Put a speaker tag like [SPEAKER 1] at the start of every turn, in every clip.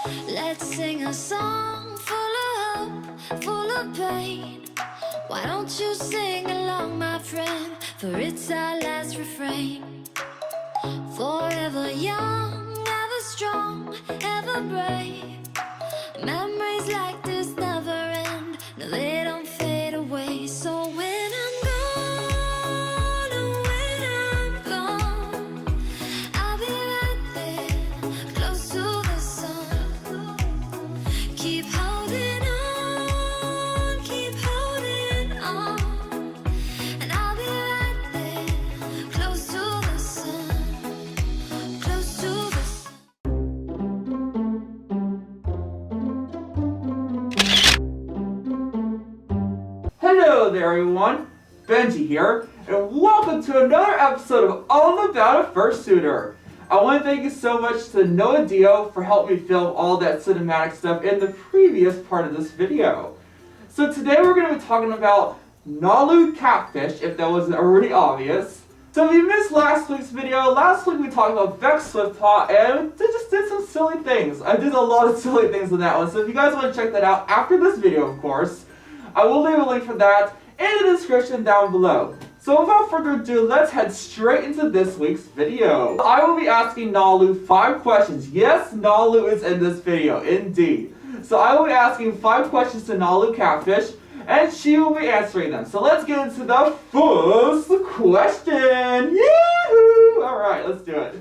[SPEAKER 1] Let's sing a song full of hope, full of pain. Why don't you sing along, my friend? For it's our last refrain. Forever young, ever strong, ever brave. Memories like this never end. No, they don't fade away. So when I'm gone, oh, when I'm gone, I'll be right there, close to the sun. Keep holding on, keep holding on, and I'll be right there, close to the sun, close to the sun.
[SPEAKER 2] Hello there everyone, Benji here, and welcome to another episode of All About a Fursuiter. I want to thank you so much to Noah Dio for helping me film all that cinematic stuff in the previous part of this video. So today we're going to be talking about Nalu Catfish, if that wasn't already obvious. So if you missed last week's video, last week we talked about Vex Swiftpaw and just did some silly things. I did a lot of silly things in that one, so if you guys want to check that out after this video, of course, I will leave a link for that in the description down below. So without further ado, let's head straight into this week's video. I will be asking Nalu 5 questions. Yes, Nalu is in this video, indeed. So I will be asking 5 questions to Nalu Catfish, and she will be answering them. So let's get into the first question. Yahoo! Alright, let's do it.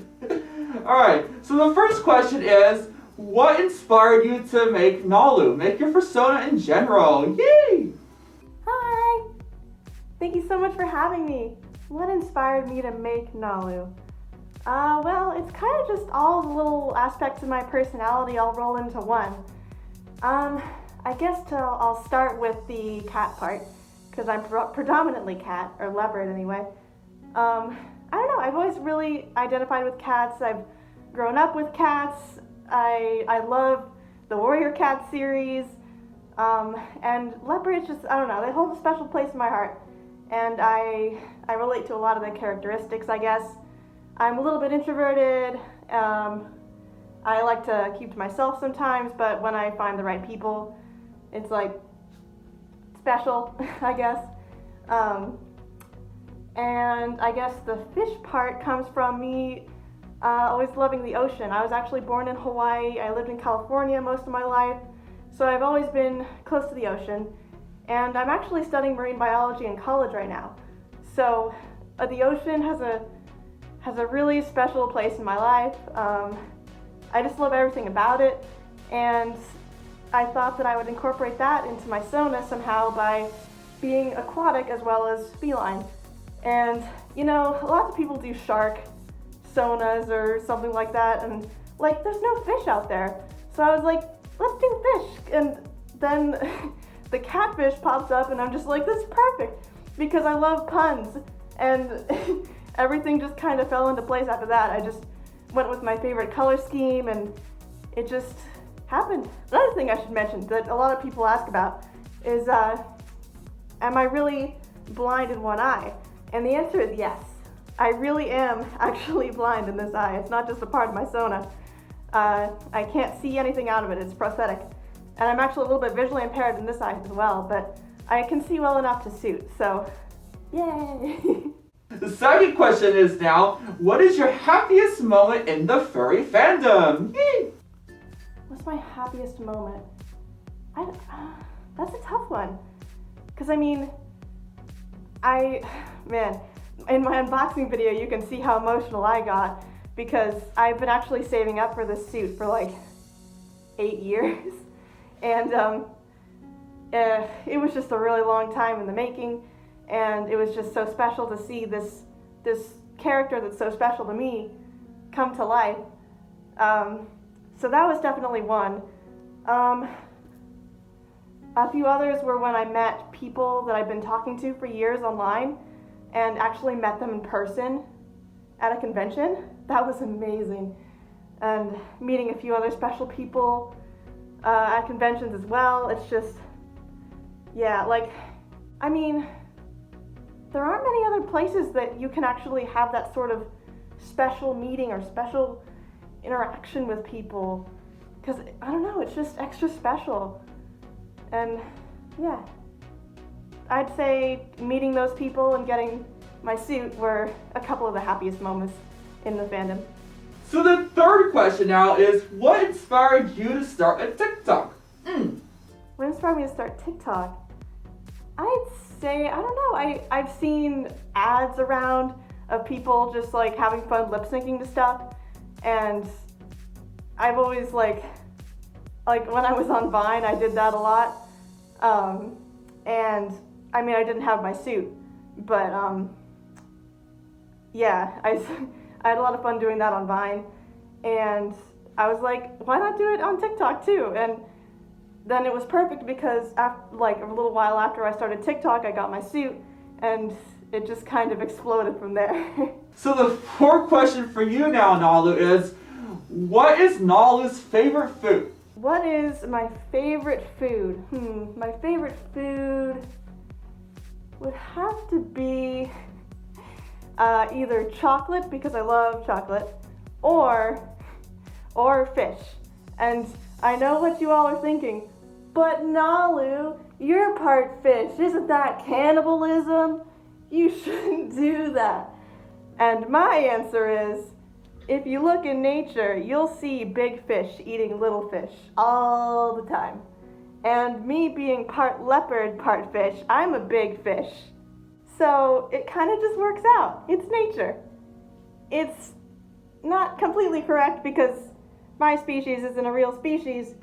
[SPEAKER 2] Alright, so the first question is, what inspired you to make Nalu? Make your persona in general. Yay!
[SPEAKER 3] Hi! Thank you so much for having me. What inspired me to make Nalu? Well, it's kind of just all the little aspects of my personality all roll into one. I guess I'll start with the cat part, because I'm predominantly cat, or leopard anyway. I don't know, I've always really identified with cats. I've grown up with cats. I love the Warrior Cat series, and leopards just, I don't know, they hold a special place in my heart, and I relate to a lot of their characteristics, I guess. I'm a little bit introverted, I like to keep to myself sometimes, but when I find the right people, it's like special, I guess. And I guess the fish part comes from me always loving the ocean. I was actually born in Hawaii. I lived in California most of my life, so I've always been close to the ocean. And I'm actually studying marine biology in college right now. So the ocean has a really special place in my life. I just love everything about it, and I thought that I would incorporate that into my sona somehow by being aquatic as well as feline. And you know, lots of people do shark sonas or something like that, and like there's no fish out there, so I was like, let's do fish. And then the catfish pops up, and I'm just like, this is perfect, because I love puns, and everything just kind of fell into place after that. I just went with my favorite color scheme, and it just happened. Another thing I should mention that a lot of people ask about is, am I really blind in one eye? And the answer is yes. I really am actually blind in this eye. It's not just a part of my sona. I can't see anything out of it. It's prosthetic. And I'm actually a little bit visually impaired in this eye as well, but I can see well enough to suit, so yay!
[SPEAKER 2] The second question is now, what is your happiest moment in the furry fandom? Yay!
[SPEAKER 3] What's my happiest moment? That's a tough one. Because I mean, man, in my unboxing video you can see how emotional I got, because I've been actually saving up for this suit for like 8 years. And it was just a really long time in the making, and it was just so special to see this character that's so special to me come to life. So that was definitely one. A few others were when I met people that I've been talking to for years online and actually met them in person at a convention. That was amazing. And meeting a few other special people at conventions as well. It's just, yeah, like, I mean, there aren't many other places that you can actually have that sort of special meeting or special interaction with people. because I don't know, it's just extra special. And yeah, I'd say meeting those people and getting my suit were a couple of the happiest moments in the fandom.
[SPEAKER 2] So the third question now is, what inspired you to start a TikTok?
[SPEAKER 3] What inspired me to start TikTok? I'd say, I don't know, I've seen ads around of people just like having fun lip syncing to stuff, and I've always like when I was on Vine, I did that a lot. And I mean, I didn't have my suit, but yeah, I had a lot of fun doing that on Vine, and I was like, why not do it on TikTok too? And then it was perfect because after, like a little while after I started TikTok, I got my suit, and it just kind of exploded from there.
[SPEAKER 2] So the fourth question for you now, Nalu, is, what is Nalu's favorite food?
[SPEAKER 3] What is my favorite food? My favorite food would have to be either chocolate, because I love chocolate, or fish. And I know what you all are thinking, but Nalu, you're part fish. Isn't that cannibalism? You shouldn't do that. And my answer is, if you look in nature, you'll see big fish eating little fish all the time. And me being part leopard, part fish, I'm a big fish. So it kind of just works out. It's nature. It's not completely correct because my species isn't a real species,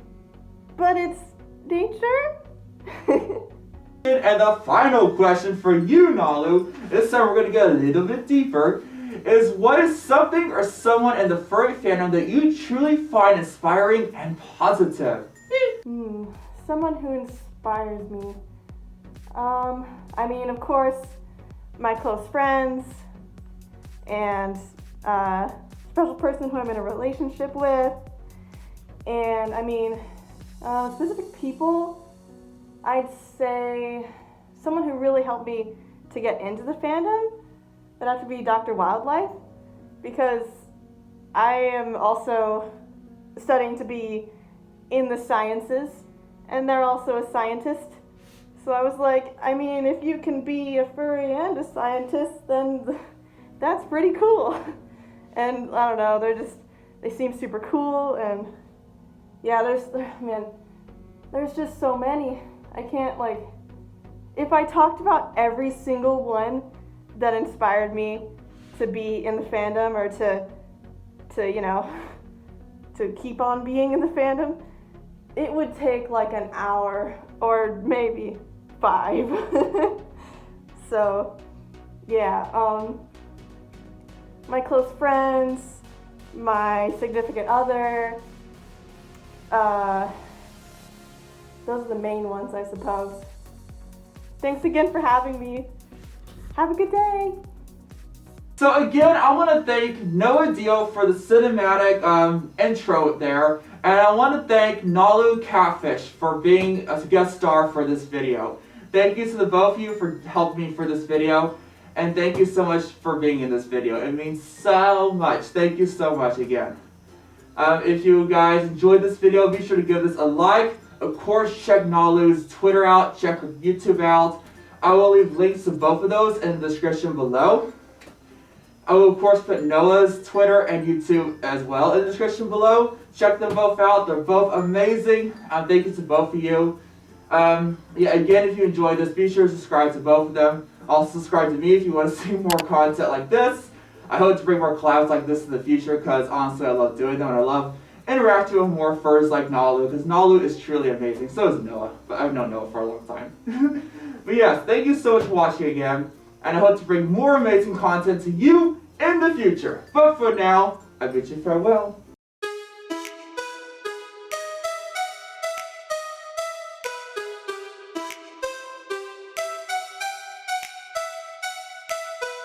[SPEAKER 3] but it's nature.
[SPEAKER 2] And the final question for you, Nalu, this time we're going to get a little bit deeper, is what is something or someone in the furry fandom that you truly find inspiring and positive?
[SPEAKER 3] Someone who inspires me. I mean, of course, my close friends and a special person who I'm in a relationship with. And I mean, specific people, I'd say someone who really helped me to get into the fandom would have to be Dr. Wildlife, because I am also studying to be in the sciences, and they're also a scientist. So I was like, I mean, if you can be a furry and a scientist, then that's pretty cool. And I don't know, they seem super cool, and yeah, there's just so many. I can't, if I talked about every single one that inspired me to be in the fandom, or to keep on being in the fandom, it would take like an hour or maybe 5. So yeah, my close friends, my significant other, those are the main ones, I suppose. Thanks again for having me. Have a good day.
[SPEAKER 2] So again, I want to thank Noah Dio for the cinematic intro there, and I want to thank Nalu Catfish for being a guest star for this video. Thank you to the both of you for helping me for this video, and thank you so much for being in this video. It means so much. Thank you so much again. If you guys enjoyed this video, be sure to give this a like. Of course, check Nalu's Twitter out, check her YouTube out. I will leave links to both of those in the description below. I will of course put Noah's Twitter and YouTube as well in the description below. Check them both out, they're both amazing. Thank you to both of you. Yeah, again, if you enjoyed this, be sure to subscribe to both of them. Also subscribe to me if you want to see more content like this. I hope to bring more collabs like this in the future, because honestly I love doing them, and I love interacting with more furs like Nalu, because Nalu is truly amazing. So is Noah, but I've known Noah for a long time. But yes, thank you so much for watching again, and I hope to bring more amazing content to you in the future. But for now, I bid you farewell.